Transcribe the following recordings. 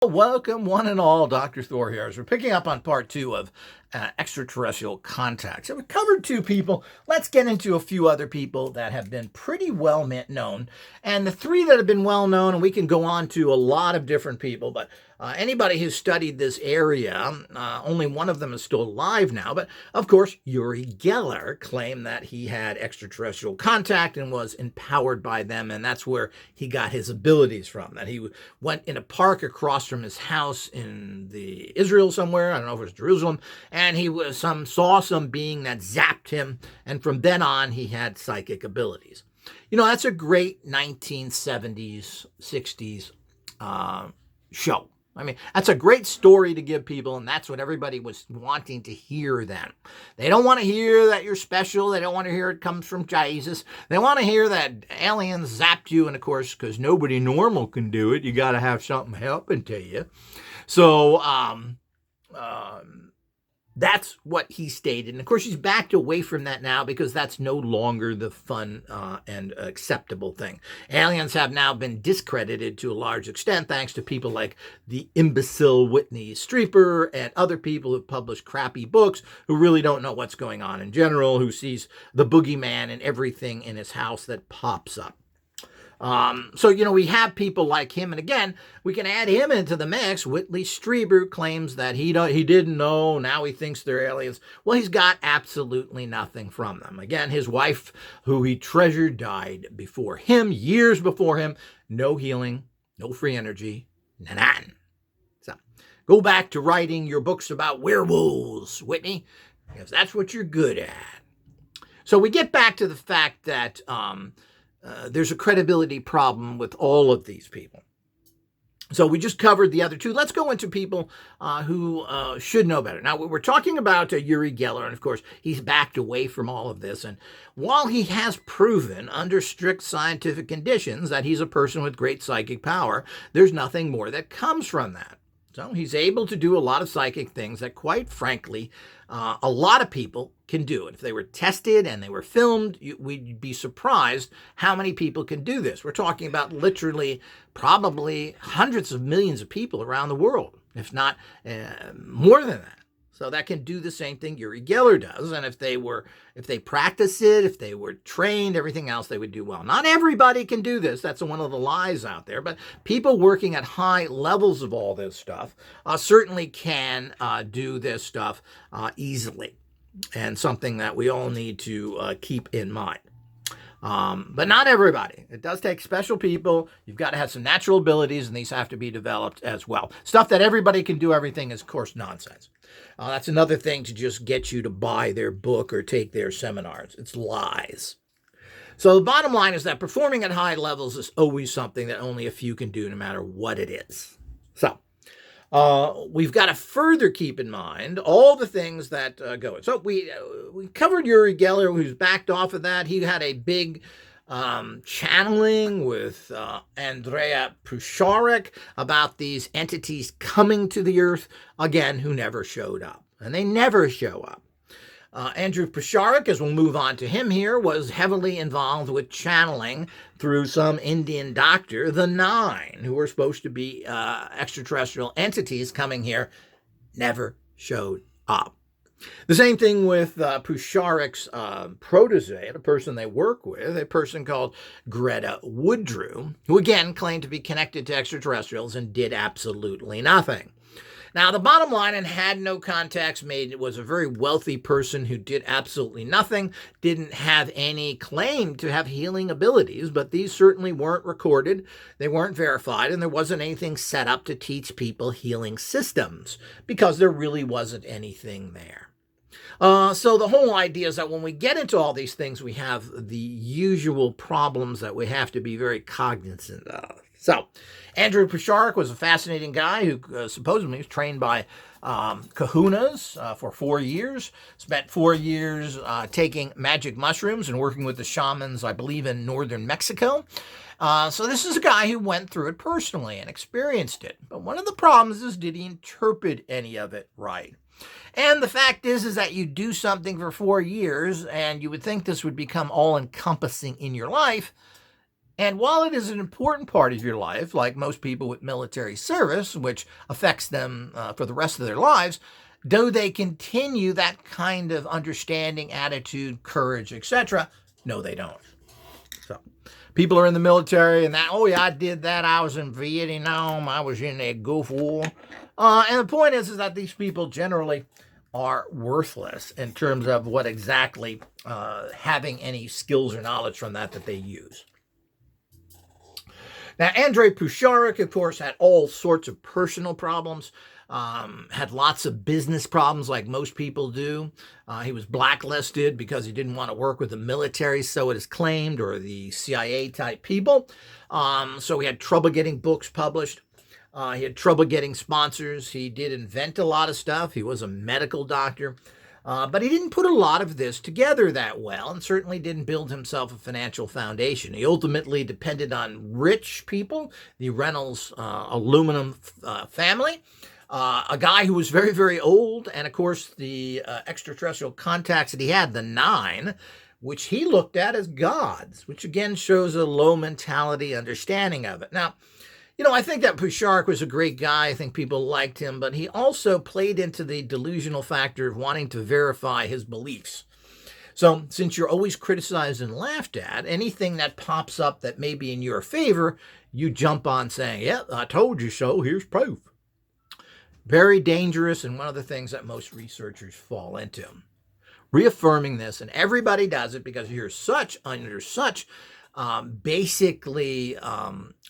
Welcome, one and all. Dr. Thor here. As we're picking up on part 2 of extraterrestrial contacts. So we covered 2 people. Let's get into a few other people that have been pretty well known. And the 3 that have been well known, and we can go on to a lot of different people, but anybody who's studied this area, only one of them is still alive now. But of course, Uri Geller claimed that he had extraterrestrial contact and was empowered by them. And that's where he got his abilities from. That he went in a park across from his house in the Israel somewhere. I don't know if it was Jerusalem. And he saw some being that zapped him. And from then on, he had psychic abilities. You know, that's a great 1970s, 60s show. I mean, that's a great story to give people, and that's what everybody was wanting to hear then. They don't want to hear that you're special. They don't want to hear it comes from Jesus. They want to hear that aliens zapped you, and of course, because nobody normal can do it, you got to have something helping to you. So, that's what he stated. And of course, he's backed away from that now because that's no longer the fun and acceptable thing. Aliens have now been discredited to a large extent thanks to people like the imbecile Whitney Streeper and other people who publish crappy books who really don't know what's going on in general, who sees the boogeyman and everything in his house that pops up. So, you know, we have people like him, and again, we can add him into the mix. Whitley Strieber claims that he didn't know, now he thinks they're aliens. Well, he's got absolutely nothing from them. Again, his wife, who he treasured, died before him, years before him. No healing, no free energy, none. So, go back to writing your books about werewolves, Whitney, because that's what you're good at. So we get back to the fact that there's a credibility problem with all of these people. So we just covered the other 2. Let's go into people who should know better. Now, we're talking about Uri Geller, and of course, he's backed away from all of this. And while he has proven under strict scientific conditions that he's a person with great psychic power, there's nothing more that comes from that. So he's able to do a lot of psychic things that, quite frankly, a lot of people can do. And if they were tested and they were filmed, we'd be surprised how many people can do this. We're talking about literally probably hundreds of millions of people around the world, if not more than that. So that can do the same thing Uri Geller does. And if they practice it, if they were trained, everything else, they would do well. Not everybody can do this. That's one of the lies out there. But people working at high levels of all this stuff certainly can do this stuff easily. And something that we all need to keep in mind. But not everybody. It does take special people. You've got to have some natural abilities, and these have to be developed as well. Stuff that everybody can do everything is, of course, nonsense. That's another thing to just get you to buy their book or take their seminars. It's lies. So the bottom line is that performing at high levels is always something that only a few can do, no matter what it is. So we've got to further keep in mind all the things that go. So we covered Uri Geller, who's backed off of that. He had a big channeling with Andrea Pusharek about these entities coming to the Earth, again, who never showed up. And they never show up. Andrew Pusharek, as we'll move on to him here, was heavily involved with channeling through some Indian doctor, the 9, who were supposed to be extraterrestrial entities coming here, never showed up. The same thing with Pusharek's protege, a person they work with, a person called Greta Woodrue, who again claimed to be connected to extraterrestrials and did absolutely nothing. Now, the bottom line, and had no contacts made, was a very wealthy person who did absolutely nothing, didn't have any claim to have healing abilities, but these certainly weren't recorded, they weren't verified, and there wasn't anything set up to teach people healing systems, because there really wasn't anything there. So the whole idea is that when we get into all these things, we have the usual problems that we have to be very cognizant of. So, Andrew Pusharek was a fascinating guy who supposedly was trained by kahunas for 4 years, spent 4 years taking magic mushrooms and working with the shamans, I believe, in northern Mexico. So this is a guy who went through it personally and experienced it. But one of the problems is, did he interpret any of it right? And the fact is that you do something for 4 years and you would think this would become all-encompassing in your life, And while it is an important part of your life, like most people with military service, which affects them for the rest of their lives, do they continue that kind of understanding, attitude, courage, etc.? No, they don't. So people are in the military and that, oh yeah, I did that. I was in Vietnam. I was in the Gulf War. And the point is that these people generally are worthless in terms of what exactly having any skills or knowledge from that they use. Now, Andrei Pusharik, of course, had all sorts of personal problems, had lots of business problems like most people do. He was blacklisted because he didn't want to work with the military, so it is claimed, or the CIA-type people. So he had trouble getting books published. He had trouble getting sponsors. He did invent a lot of stuff. He was a medical doctor. But he didn't put a lot of this together that well, and certainly didn't build himself a financial foundation. He ultimately depended on rich people, the Reynolds aluminum family, a guy who was very, very old, and of course the extraterrestrial contacts that he had, the 9, which he looked at as gods, which again shows a low mentality understanding of it. Now, I think that Pusharik was a great guy. I think people liked him, but he also played into the delusional factor of wanting to verify his beliefs. So since you're always criticized and laughed at, anything that pops up that may be in your favor, you jump on saying, yeah, I told you so, here's proof. Very dangerous, and one of the things that most researchers fall into. Reaffirming this, and everybody does it because you're under such basically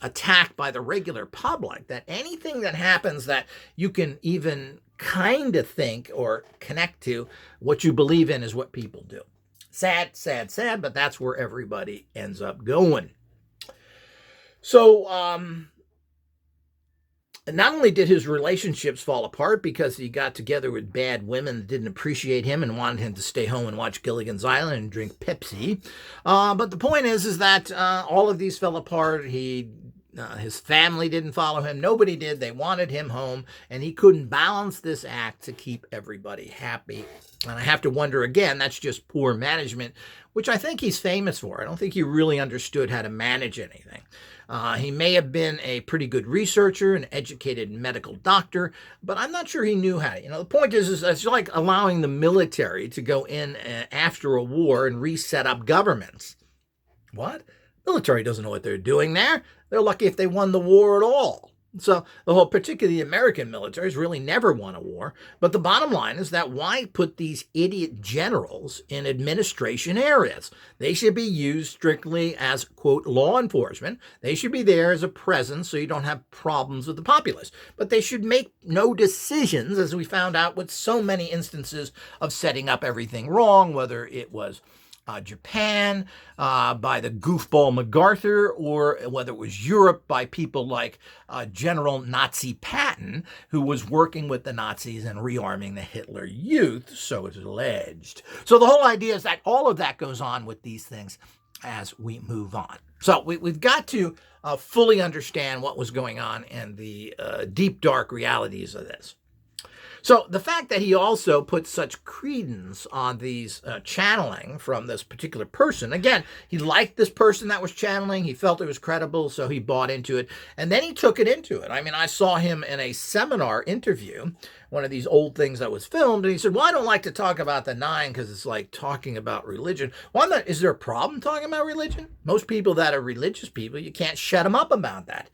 attacked by the regular public that anything that happens that you can even kind of think or connect to what you believe in is what people do. Sad, sad, sad, but that's where everybody ends up going. So not only did his relationships fall apart because he got together with bad women that didn't appreciate him and wanted him to stay home and watch Gilligan's Island and drink Pepsi, but the point is that all of these fell apart. His family didn't follow him. Nobody did. They wanted him home, and he couldn't balance this act to keep everybody happy. And I have to wonder again, that's just poor management, which I think he's famous for. I don't think he really understood how to manage anything. He may have been a pretty good researcher, an educated medical doctor, but I'm not sure he knew how. The point is it's like allowing the military to go in after a war and reset up governments. What? Military doesn't know what they're doing there. They're lucky if they won the war at all. So particularly the American military has really never won a war. But the bottom line is that why put these idiot generals in administration areas? They should be used strictly as, quote, law enforcement. They should be there as a presence so you don't have problems with the populace. But they should make no decisions, as we found out with so many instances of setting up everything wrong, whether it was Japan by the goofball MacArthur, or whether it was Europe by people like General Nazi Patton, who was working with the Nazis and rearming the Hitler Youth, so it's alleged. So the whole idea is that all of that goes on with these things as we move on. So we've got to fully understand what was going on and the deep, dark realities of this. So the fact that he also put such credence on these channeling from this particular person, again, he liked this person that was channeling. He felt it was credible, so he bought into it. And then he took it into it. I mean, I saw him in a seminar interview, one of these old things that was filmed, and he said, well, I don't like to talk about the 9 because it's like talking about religion. Well, is there a problem talking about religion? Most people that are religious people, you can't shut them up about that.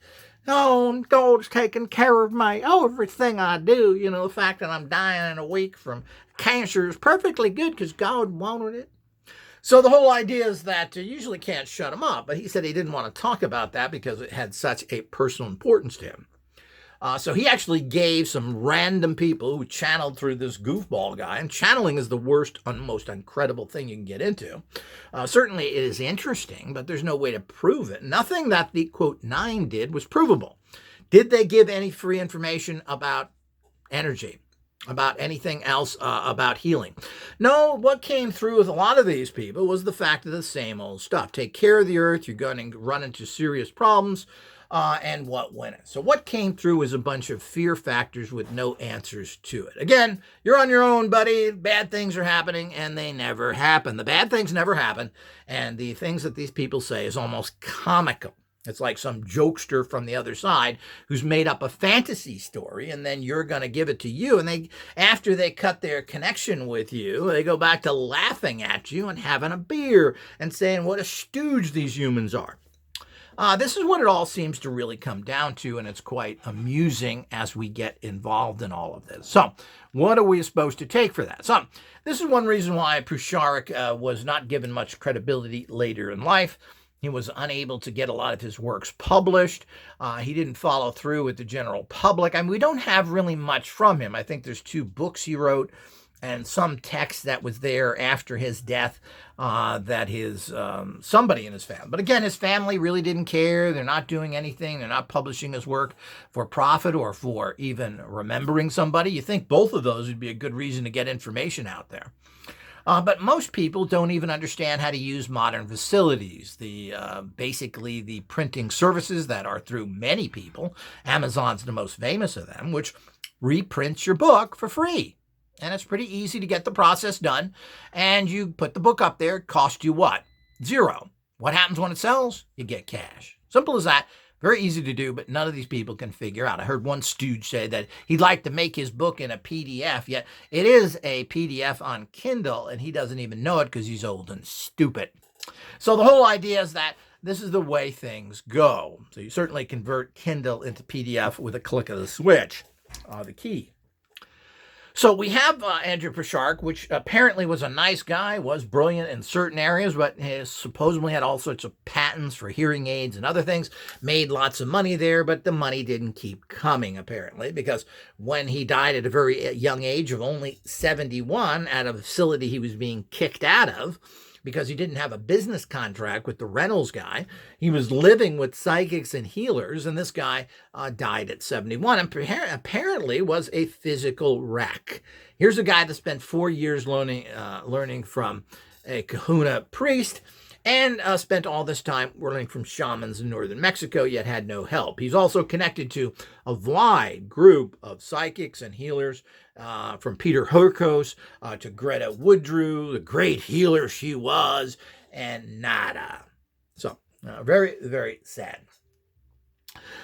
Oh, God's taking care of me. Oh, everything I do, the fact that I'm dying in a week from cancer is perfectly good because God wanted it. So the whole idea is that you usually can't shut him up. But he said he didn't want to talk about that because it had such a personal importance to him. So he actually gave some random people who channeled through this goofball guy, and channeling is the worst and most incredible thing you can get into. Certainly it is interesting, but there's no way to prove it. Nothing that the, quote, 9 did was provable. Did they give any free information about energy, about anything else, about healing? No, what came through with a lot of these people was the fact of the same old stuff. Take care of the earth, you're going to run into serious problems. and what went it. So what came through was a bunch of fear factors with no answers to it. Again, you're on your own, buddy. Bad things are happening, and they never happen. The bad things never happen, and the things that these people say is almost comical. It's like some jokester from the other side who's made up a fantasy story, and then you're going to give it to you. And after they cut their connection with you, they go back to laughing at you and having a beer and saying what a stooge these humans are. This is what it all seems to really come down to, and it's quite amusing as we get involved in all of this. So, what are we supposed to take for that? So, this is one reason why Pusharik was not given much credibility later in life. He was unable to get a lot of his works published. He didn't follow through with the general public. I mean, we don't have really much from him. I think there's 2 books he wrote and some text that was there after his death that his somebody in his family. But again, his family really didn't care. They're not doing anything. They're not publishing his work for profit or for even remembering somebody. You think both of those would be a good reason to get information out there. But most people don't even understand how to use modern facilities. Basically the printing services that are through many people. Amazon's the most famous of them, which reprints your book for free. And it's pretty easy to get the process done. And you put the book up there, it costs you what? 0. What happens when it sells? You get cash. Simple as that. Very easy to do, but none of these people can figure out. I heard one stooge say that he'd like to make his book in a PDF, yet it is a PDF on Kindle, and he doesn't even know it because he's old and stupid. So the whole idea is that this is the way things go. So you certainly convert Kindle into PDF with a click of the switch, the key. So we have Andrew Pusharik, which apparently was a nice guy, was brilliant in certain areas, but he supposedly had all sorts of patents for hearing aids and other things, made lots of money there, but the money didn't keep coming, apparently, because when he died at a very young age of only 71 at a facility he was being kicked out of, because he didn't have a business contract with the Reynolds guy. He was living with psychics and healers, and this guy died at 71 and apparently was a physical wreck. Here's a guy that spent 4 years learning from a kahuna priest and spent all this time learning from shamans in northern Mexico, yet had no help. He's also connected to a wide group of psychics and healers, from Peter Hurkos to Greta Woodrue, the great healer she was, and nada. So, very, very sad.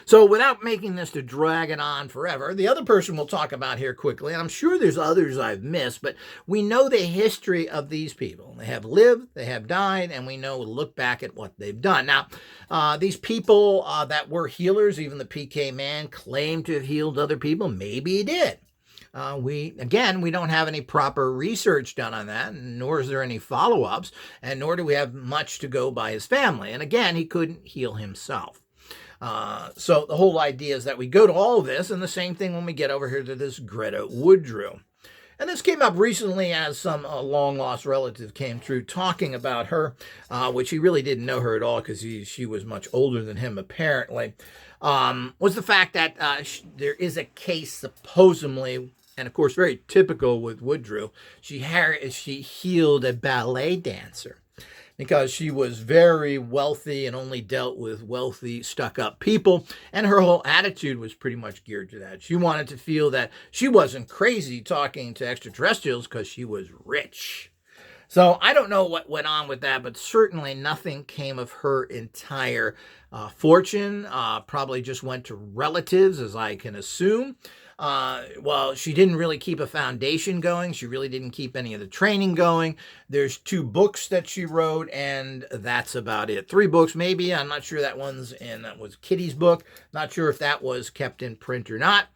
So without making this to drag it on forever, the other person we'll talk about here quickly, and I'm sure there's others I've missed, but we know the history of these people. They have lived, they have died, and we know, look back at what they've done. Now, these people that were healers, even the PK man, claimed to have healed other people. Maybe he did. We don't have any proper research done on that, nor is there any follow-ups, and nor do we have much to go by his family. And again, he couldn't heal himself. So the whole idea is that we go to all of this, and the same thing when we get over here to this Greta Woodrue. And this came up recently as some long-lost relative came through talking about her, which he really didn't know her at all because she was much older than him, apparently, was the fact that there is a case supposedly, and of course very typical with Woodrue, she healed a ballet dancer, because she was very wealthy and only dealt with wealthy, stuck-up people, and her whole attitude was pretty much geared to that. She wanted to feel that she wasn't crazy talking to extraterrestrials because she was rich. So I don't know what went on with that, but certainly nothing came of her entire fortune. Probably just went to relatives, as I can assume. Well, she didn't really keep a foundation going. She really didn't keep any of the training going. There's 2 books that she wrote, and that's about it. 3 books, maybe. I'm not sure that was Kitty's book. Not sure if that was kept in print or not.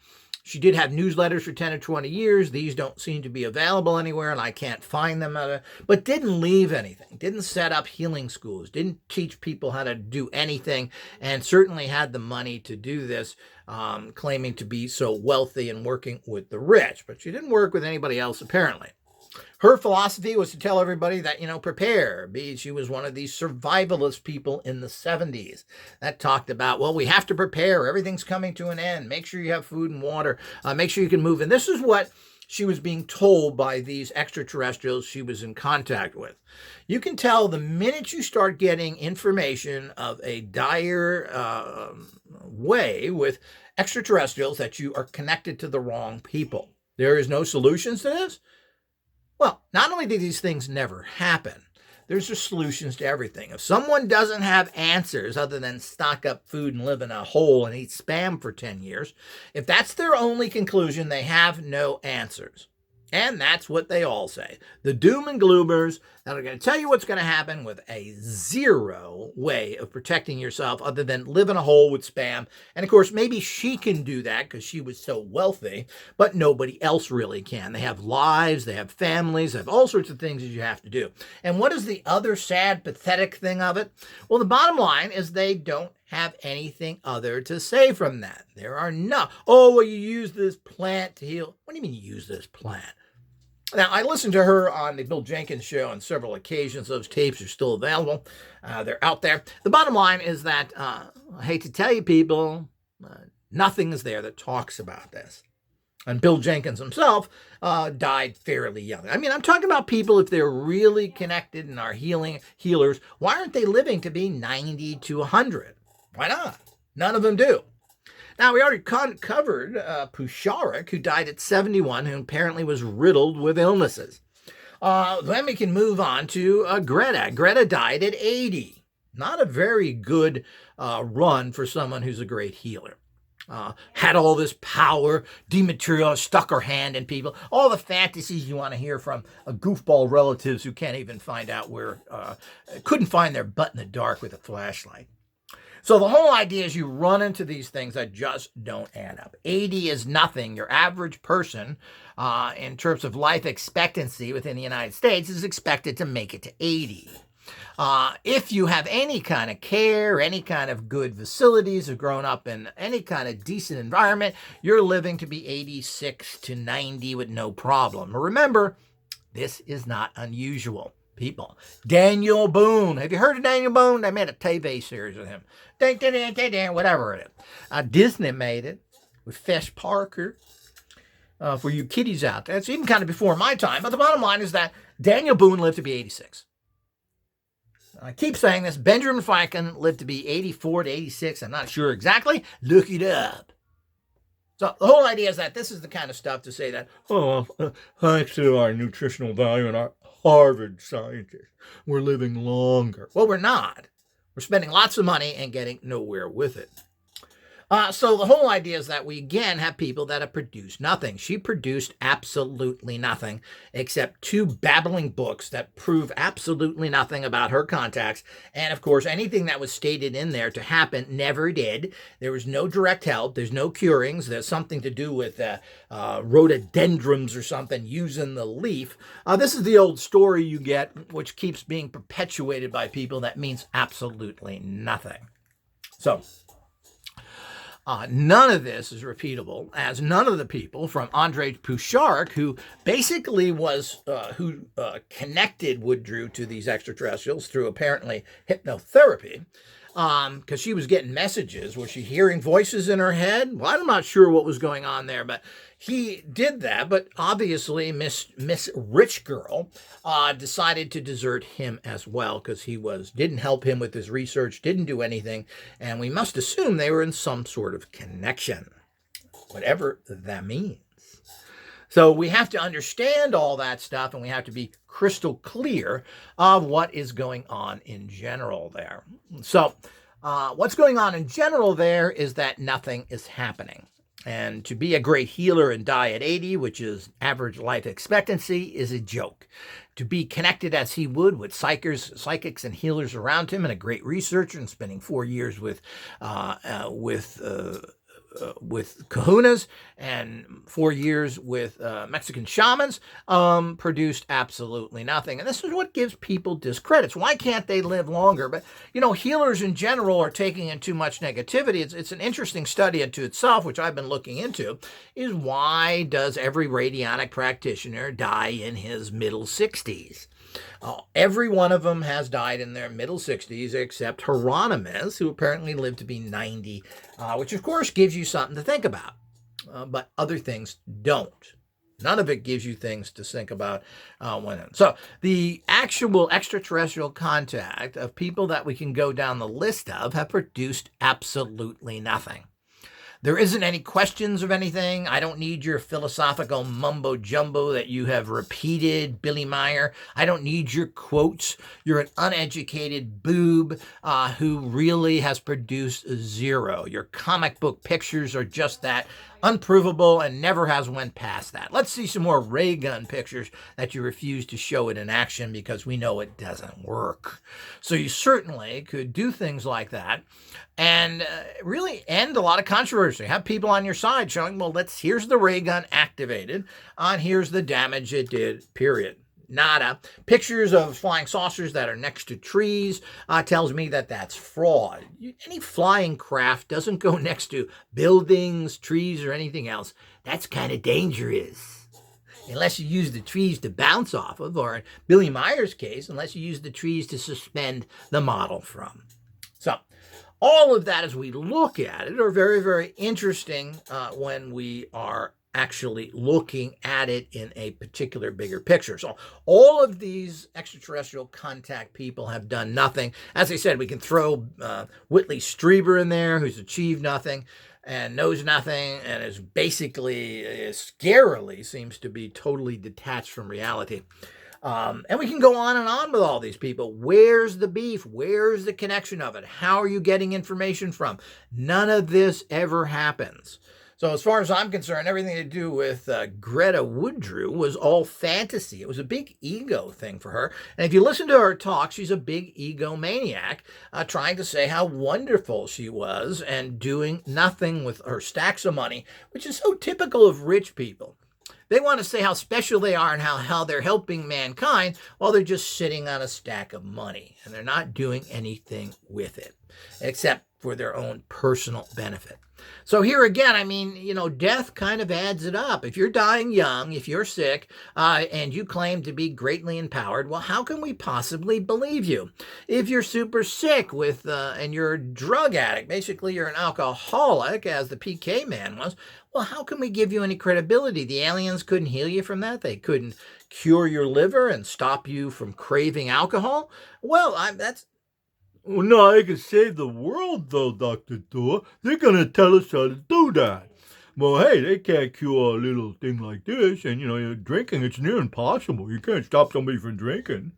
She did have newsletters for 10 or 20 years. These don't seem to be available anywhere, and I can't find them. But didn't leave anything. Didn't set up healing schools. Didn't teach people how to do anything, and certainly had the money to do this, claiming to be so wealthy and working with the rich. But she didn't work with anybody else, apparently. Her philosophy was to tell everybody that, prepare. She was one of these survivalist people in the 70s that talked about, well, we have to prepare. Everything's coming to an end. Make sure you have food and water. Make sure you can move. And this is what she was being told by these extraterrestrials she was in contact with. You can tell the minute you start getting information of a dire way with extraterrestrials that you are connected to the wrong people. There is no solutions to this. Well, not only do these things never happen, there's just solutions to everything. If someone doesn't have answers other than stock up food and live in a hole and eat spam for 10 years, if that's their only conclusion, they have no answers. And that's what they all say. The doom and gloomers that are going to tell you what's going to happen with a zero way of protecting yourself other than live in a hole with spam. And of course, maybe she can do that because she was so wealthy, but nobody else really can. They have lives, they have families, they have all sorts of things that you have to do. And what is the other sad, pathetic thing of it? Well, the bottom line is they don't have anything other to say from that. There are no, oh, well, you use this plant to heal. What do you mean you use this plant? Now, I listened to her on the Bill Jenkins show on several occasions. Those tapes are still available. They're out there. The bottom line is that, I hate to tell you people, nothing is there that talks about this. And Bill Jenkins himself died fairly young. I mean, I'm talking about people, if they're really connected and are healers, why aren't they living to be 90 to 100? Why not? None of them do. Now, we already covered Pusharik, who died at 71, who apparently was riddled with illnesses. Then we can move on to Greta. Greta died at 80. Not a very good run for someone who's a great healer. Had all this power, dematerialized, stuck her hand in people, all the fantasies you want to hear from goofball relatives who can't even find out where, couldn't find their butt in the dark with a flashlight. So the whole idea is you run into these things that just don't add up. 80 is nothing. Your average person, in terms of life expectancy within the United States, is expected to make it to 80. If you have any kind of care, any kind of good facilities, have grown up in any kind of decent environment, you're living to be 86 to 90 with no problem. Remember, this is not unusual. People. Daniel Boone. Have you heard of Daniel Boone? They made a TV series with him. Whatever it is. Disney made it with Fesh Parker. For you kiddies out there. It's even kind of before my time. But the bottom line is that Daniel Boone lived to be 86. I keep saying this. Benjamin Franklin lived to be 84 to 86. I'm not sure exactly. Look it up. So the whole idea is that this is the kind of stuff to say that, thanks to our nutritional value and our Harvard scientists, we're living longer. Well, we're not. We're spending lots of money and getting nowhere with it. So the whole idea is that we, again, have people that have produced nothing. She produced absolutely nothing except 2 babbling books that prove absolutely nothing about her contacts. And, of course, anything that was stated in there to happen never did. There was no direct help. There's no curings. There's something to do with rhododendrons or something using the leaf. This is the old story you get, which keeps being perpetuated by people that means absolutely nothing. So none of this is repeatable, as none of the people from Andrei Pusharik, who basically was, connected Woodrew to these extraterrestrials through apparently hypnotherapy, because she was getting messages. Was she hearing voices in her head? Well, I'm not sure what was going on there, but he did that. But obviously, Miss Rich Girl decided to desert him as well, because he didn't help him with his research, didn't do anything, and we must assume they were in some sort of connection, whatever that means. So we have to understand all that stuff, and we have to be crystal clear of what is going on in general there. So what's going on in general there is that nothing is happening. And to be a great healer and die at 80, which is average life expectancy, is a joke. To be connected as he would with psychics and healers around him, and a great researcher, and spending 4 years with kahunas and 4 years with Mexican shamans, produced absolutely nothing. And this is what gives people discredits. Why can't they live longer? But, healers in general are taking in too much negativity. It's an interesting study unto itself, which I've been looking into, is why does every radionic practitioner die in his middle 60s? Every one of them has died in their middle 60s except Hieronymus, who apparently lived to be 90, which of course gives you something to think about, but other things don't. None of it gives you things to think about when. So the actual extraterrestrial contact of people that we can go down the list of have produced absolutely nothing. There isn't any questions of anything. I don't need your philosophical mumbo jumbo that you have repeated, Billy Meier. I don't need your quotes. You're an uneducated boob who really has produced zero. Your comic book pictures are just that, unprovable, and never has went past that. Let's see some more ray gun pictures that you refuse to show it in action because we know it doesn't work. So you certainly could do things like that and really end a lot of controversy. Have people on your side showing, well, here's the ray gun activated, and here's the damage it did, period. Nada. Pictures of flying saucers that are next to trees tells me that that's fraud. Any flying craft doesn't go next to buildings, trees, or anything else. That's kind of dangerous. Unless you use the trees to bounce off of, or in Billy Meiers' case, unless you use the trees to suspend the model from. So all of that, as we look at it, are very, very interesting when we are actually looking at it in a particular bigger picture. So all of these extraterrestrial contact people have done nothing. As I said, we can throw Whitley Strieber in there, who's achieved nothing and knows nothing and is basically, scarily seems to be totally detached from reality. And we can go on and on with all these people. Where's the beef? Where's the connection of it? How are you getting information from? None of this ever happens. So as far as I'm concerned, everything to do with Greta Woodruw was all fantasy. It was a big ego thing for her. And if you listen to her talk, she's a big egomaniac trying to say how wonderful she was and doing nothing with her stacks of money, which is so typical of rich people. They want to say how special they are and how they're helping mankind while they're just sitting on a stack of money. And they're not doing anything with it, except for their own personal benefit. So here again, I mean, death kind of adds it up. If you're dying young, if you're sick, and you claim to be greatly empowered, well, how can we possibly believe you? If you're super sick and you're a drug addict, basically you're an alcoholic, as the PK man was, well, how can we give you any credibility? The aliens couldn't heal you from that. They couldn't cure your liver and stop you from craving alcohol. Well, Well, no, I can save the world, though, Dr. Thor. They're going to tell us how to do that. Well, hey, they can't cure a little thing like this. And, drinking, it's near impossible. You can't stop somebody from drinking.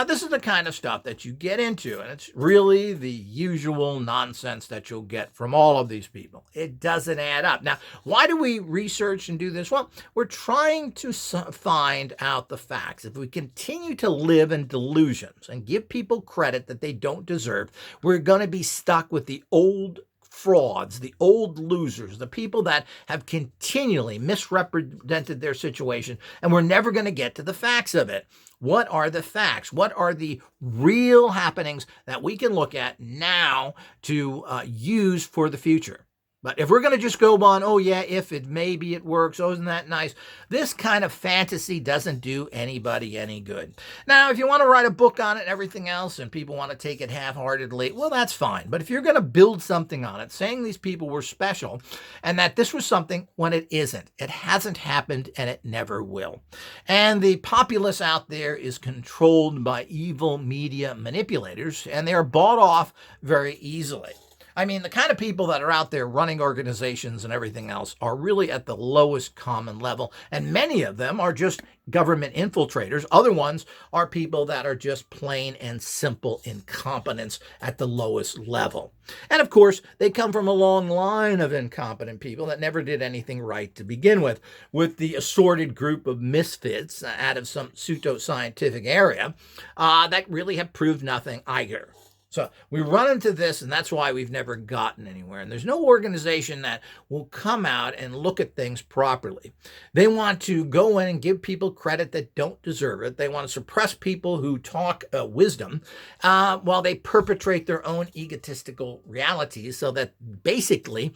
This is the kind of stuff that you get into, and it's really the usual nonsense that you'll get from all of these people. It doesn't add up. Now, why do we research and do this? Well, we're trying to find out the facts. If we continue to live in delusions and give people credit that they don't deserve, we're going to be stuck with the old frauds, the old losers, the people that have continually misrepresented their situation, and we're never going to get to the facts of it. What are the facts? What are the real happenings that we can look at now to use for the future? But if we're going to just go on, oh yeah, maybe it works, oh, isn't that nice? This kind of fantasy doesn't do anybody any good. Now, if you want to write a book on it and everything else, and people want to take it half-heartedly, well, that's fine. But if you're going to build something on it, saying these people were special, and that this was something when it isn't, it hasn't happened, and it never will. And the populace out there is controlled by evil media manipulators, and they are bought off very easily. I mean, the kind of people that are out there running organizations and everything else are really at the lowest common level. And many of them are just government infiltrators. Other ones are people that are just plain and simple incompetence at the lowest level. And of course, they come from a long line of incompetent people that never did anything right to begin with the assorted group of misfits out of some pseudoscientific area that really have proved nothing either. So we run into this, and that's why we've never gotten anywhere. And there's no organization that will come out and look at things properly. They want to go in and give people credit that don't deserve it. They want to suppress people who talk wisdom while they perpetrate their own egotistical realities, so that basically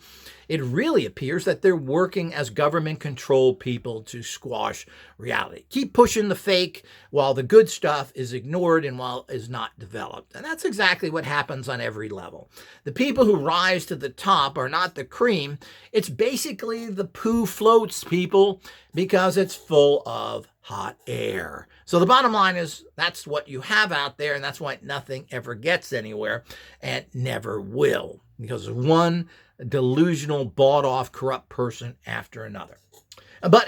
it really appears that they're working as government-controlled people to squash reality. Keep pushing the fake while the good stuff is ignored and while is not developed. And that's exactly exactly what happens on every level. The people who rise to the top are not the cream. It's basically the poo floats, people, because it's full of hot air. So the bottom line is that's what you have out there, and that's why nothing ever gets anywhere and never will, because of one delusional, bought-off, corrupt person after another.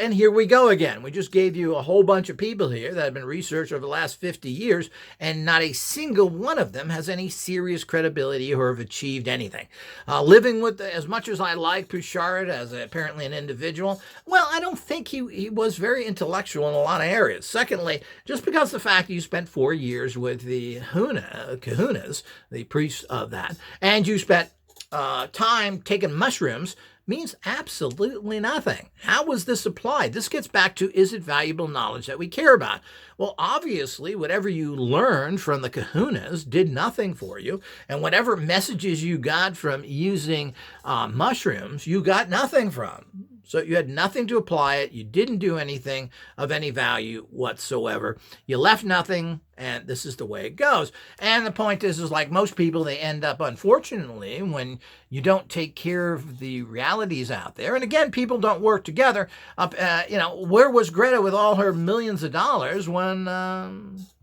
And here we go again. We just gave you a whole bunch of people here that have been researched over the last 50 years, and not a single one of them has any serious credibility or have achieved anything. Living with, as much as I like Bouchard as apparently an individual, well, I don't think he was very intellectual in a lot of areas. Secondly, just because the fact you spent 4 years with the kahunas, the priests of that, and you spent time taking mushrooms, means absolutely nothing. How was this applied? This gets back to, is it valuable knowledge that we care about? Well, obviously, whatever you learned from the kahunas did nothing for you, and whatever messages you got from using mushrooms, you got nothing from. So you had nothing to apply it. You didn't do anything of any value whatsoever. You left nothing, and this is the way it goes. And the point is like most people, they end up, unfortunately, when you don't take care of the realities out there. And again, people don't work together. Where was Greta with all her millions of dollars when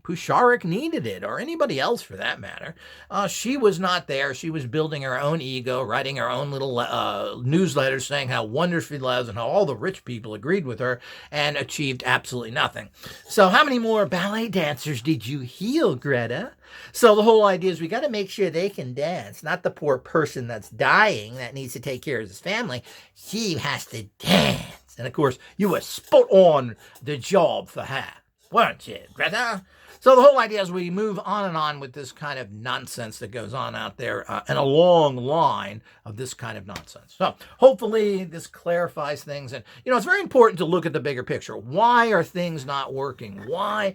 Pusharik needed it, or anybody else for that matter? She was not there. She was building her own ego, writing her own little newsletters saying how wonderful she was and how all the rich people agreed with her, and achieved absolutely nothing. So how many more ballet dancers did you heal, Greta? So the whole idea is we got to make sure they can dance, not the poor person that's dying that needs to take care of his family. He has to dance. And of course, you were spot on the job for her, weren't you, Greta? So the whole idea is we move on and on with this kind of nonsense that goes on out there, and a long line of this kind of nonsense. So hopefully this clarifies things. And, it's very important to look at the bigger picture. Why are things not working? Why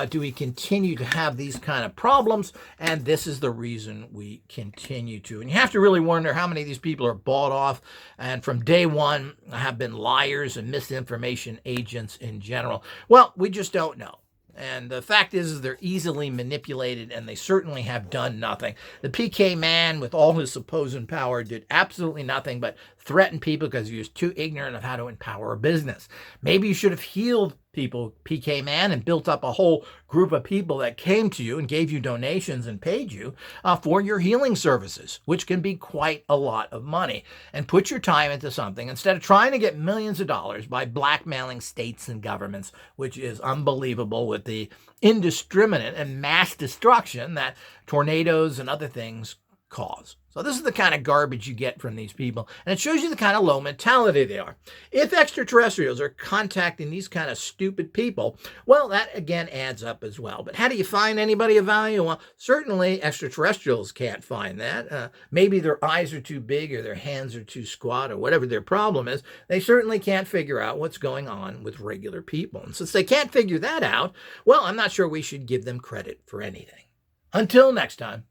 do we continue to have these kind of problems? And this is the reason we continue to. And you have to really wonder how many of these people are bought off and from day one have been liars and misinformation agents in general. Well, we just don't know. And the fact is they're easily manipulated, and they certainly have done nothing. The PK man, with all his supposed power, did absolutely nothing but threaten people because he was too ignorant of how to empower a business. Maybe you should have healed people, PK man, and built up a whole group of people that came to you and gave you donations and paid you for your healing services, which can be quite a lot of money. And put your time into something instead of trying to get millions of dollars by blackmailing states and governments, which is unbelievable with the indiscriminate and mass destruction that tornadoes and other things cause. So this is the kind of garbage you get from these people, and it shows you the kind of low mentality they are. If extraterrestrials are contacting these kind of stupid people, well, that again adds up as well. But how do you find anybody of value? Well, certainly extraterrestrials can't find that. Maybe their eyes are too big, or their hands are too squat, or whatever their problem is. They certainly can't figure out what's going on with regular people. And since they can't figure that out, well, I'm not sure we should give them credit for anything. Until next time.